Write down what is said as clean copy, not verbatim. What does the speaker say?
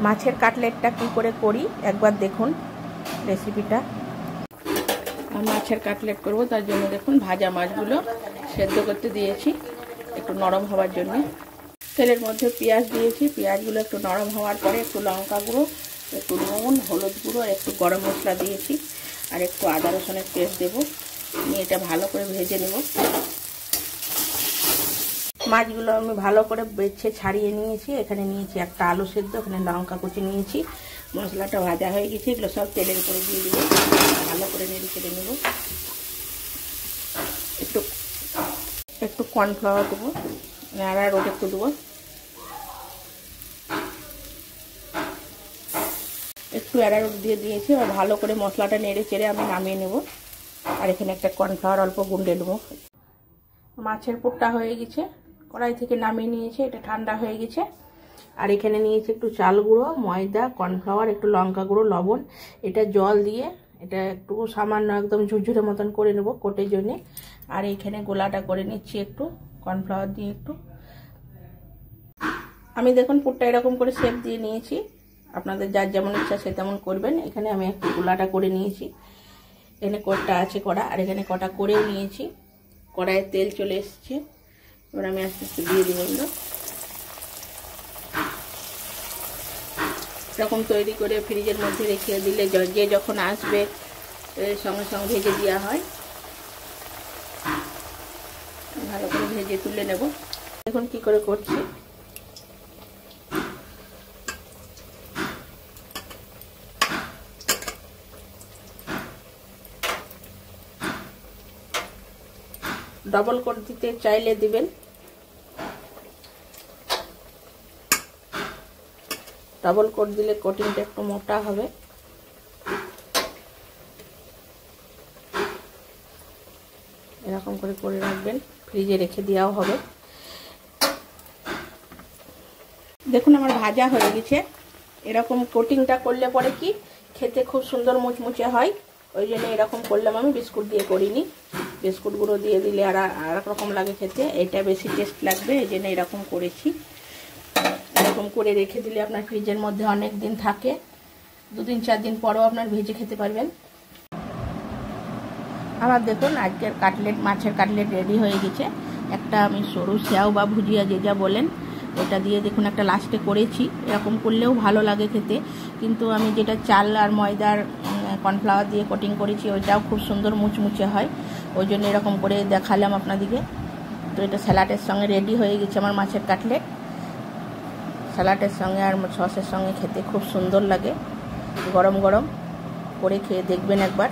মাছের কাটলেটটা কি করে করি একবার দেখুন রেসিপিটা। মাছের কাটলেট করব, তার জন্য দেখুন ভাজা মাছগুলো সেদ্ধ করতে দিয়েছি একটু নরম হওয়ার জন্য। তেলের মধ্যে পেঁয়াজ দিয়েছি, পেঁয়াজগুলো একটু নরম হওয়ার পরে একটু লঙ্কা গুঁড়ো, একটু নুন, হলুদ গুঁড়ো, একটু গরম মশলা দিয়েছি আর একটু আদা রসুনের পেস্ট দেবো। নিয়ে এটা ভালো করে ভেজে নেব। মাছগুলো আমি ভালো করে বেছে ছাড়িয়ে নিয়েছি। এখানে নিয়েছি একটা আলু সেদ্ধ, এখানে লঙ্কা কুচি নিয়েছি। মশলাটা ভাজা হয়ে গেছে, এগুলো সব তেলের উপরে দিয়ে দেবো, ভালো করে নেড়ে চেড়ে নেব। একটু কর্নফ্লাওয়ার দেবো, আরারোট একটু দেবো, একটু আরারোট দিয়ে দিয়েছি। আর ভালো করে মশলাটা নেড়ে চেড়ে আমি নামিয়ে নেব। আর এখানে একটা কর্নফ্লাওয়ার অল্প গুঁড়ে নেবো। মাছের পুরটা হয়ে গেছে, কড়াই থেকে নামিয়ে নিয়েছি, এটা ঠান্ডা হয়ে গেছে। আর এখানে নিয়েছি একটু চাল গুঁড়ো, ময়দা, কর্নফ্লাওয়ার, একটু লঙ্কা গুঁড়ো, লবণ। এটা জল দিয়ে এটা একটু সামান্য একদম ঝুরঝুরে মতন করে নেব কোটের জন্যে। আর এখানে গোলাটা করে নিচ্ছি একটু কর্নফ্লাওয়ার দিয়ে একটু। আমি দেখুন পুরটা এরকম করে শেপ দিয়ে নিয়েছি, আপনাদের যার যেমন ইচ্ছা সে তেমন করবেন। এখানে আমি একটু গোলাটা করে নিয়েছি, এখানে কোটটা আছে কড়া, আর এখানে কটা করেও নিয়েছি। কড়াইয়ে তেল চলে এসছে, এবার আমি আস্তে আস্তে দিয়ে দিব। এরকম তৈরি করে ফ্রিজের মধ্যে রেখে দিলে যে যখন আসবে সঙ্গে সঙ্গে ভেজে দেওয়া হয়। ভালো করে ভেজে তুলে নেব। এখন কি করে করছি, ডবল কোট দিতে চাইলে দিবেন, ডবল কোট দিলে কোটিংটা একটু মোটা হবে। এরকম করে করে রাখবেন, ফ্রিজে রেখে দেওয়াও হবে। দেখুন আমার ভাজা হয়ে গেছে। এরকম কোটিংটা করলে পরে কি খেতে খুব সুন্দর মুচমুচে হয়, ওই জন্য এরকম করলাম। আমি বিস্কুট দিয়ে করিনি, বিস্কুট গুঁড়ো দিয়ে দিলে আর এক রকম লাগে খেতে, এটা বেশি টেস্ট লাগবে, এই জন্য এরকম করেছি। এরকম করে রেখে দিলে আপনার ফ্রিজের মধ্যে অনেক দিন থাকে, 2-4 দিন পরেও আপনার ভেজে খেতে পারবেন। আমার দেখুন আজকের কাটলেট, মাছের কাটলেট রেডি হয়ে গেছে। একটা আমি সরু স্যাও বা ভুজিয়া যে যা বলেন ওটা দিয়ে দেখুন একটা লাস্টে করেছি। এরকম করলেও ভালো লাগে খেতে, কিন্তু আমি যেটা চাল আর ময়দার কর্নফ্লাওয়ার দিয়ে কোটিং করেছি ওইটাও খুব সুন্দর মুচমুচে হয়, ওই জন্য এরকম করে দেখালাম আপনাদিকে। তো এটা স্যালাডের সঙ্গে রেডি হয়ে গেছে আমার মাছের কাটলেট। স্যালাডের সঙ্গে আর সসের সঙ্গে খেতে খুব সুন্দর লাগে। গরম গরম করে খেয়ে দেখবেন একবার।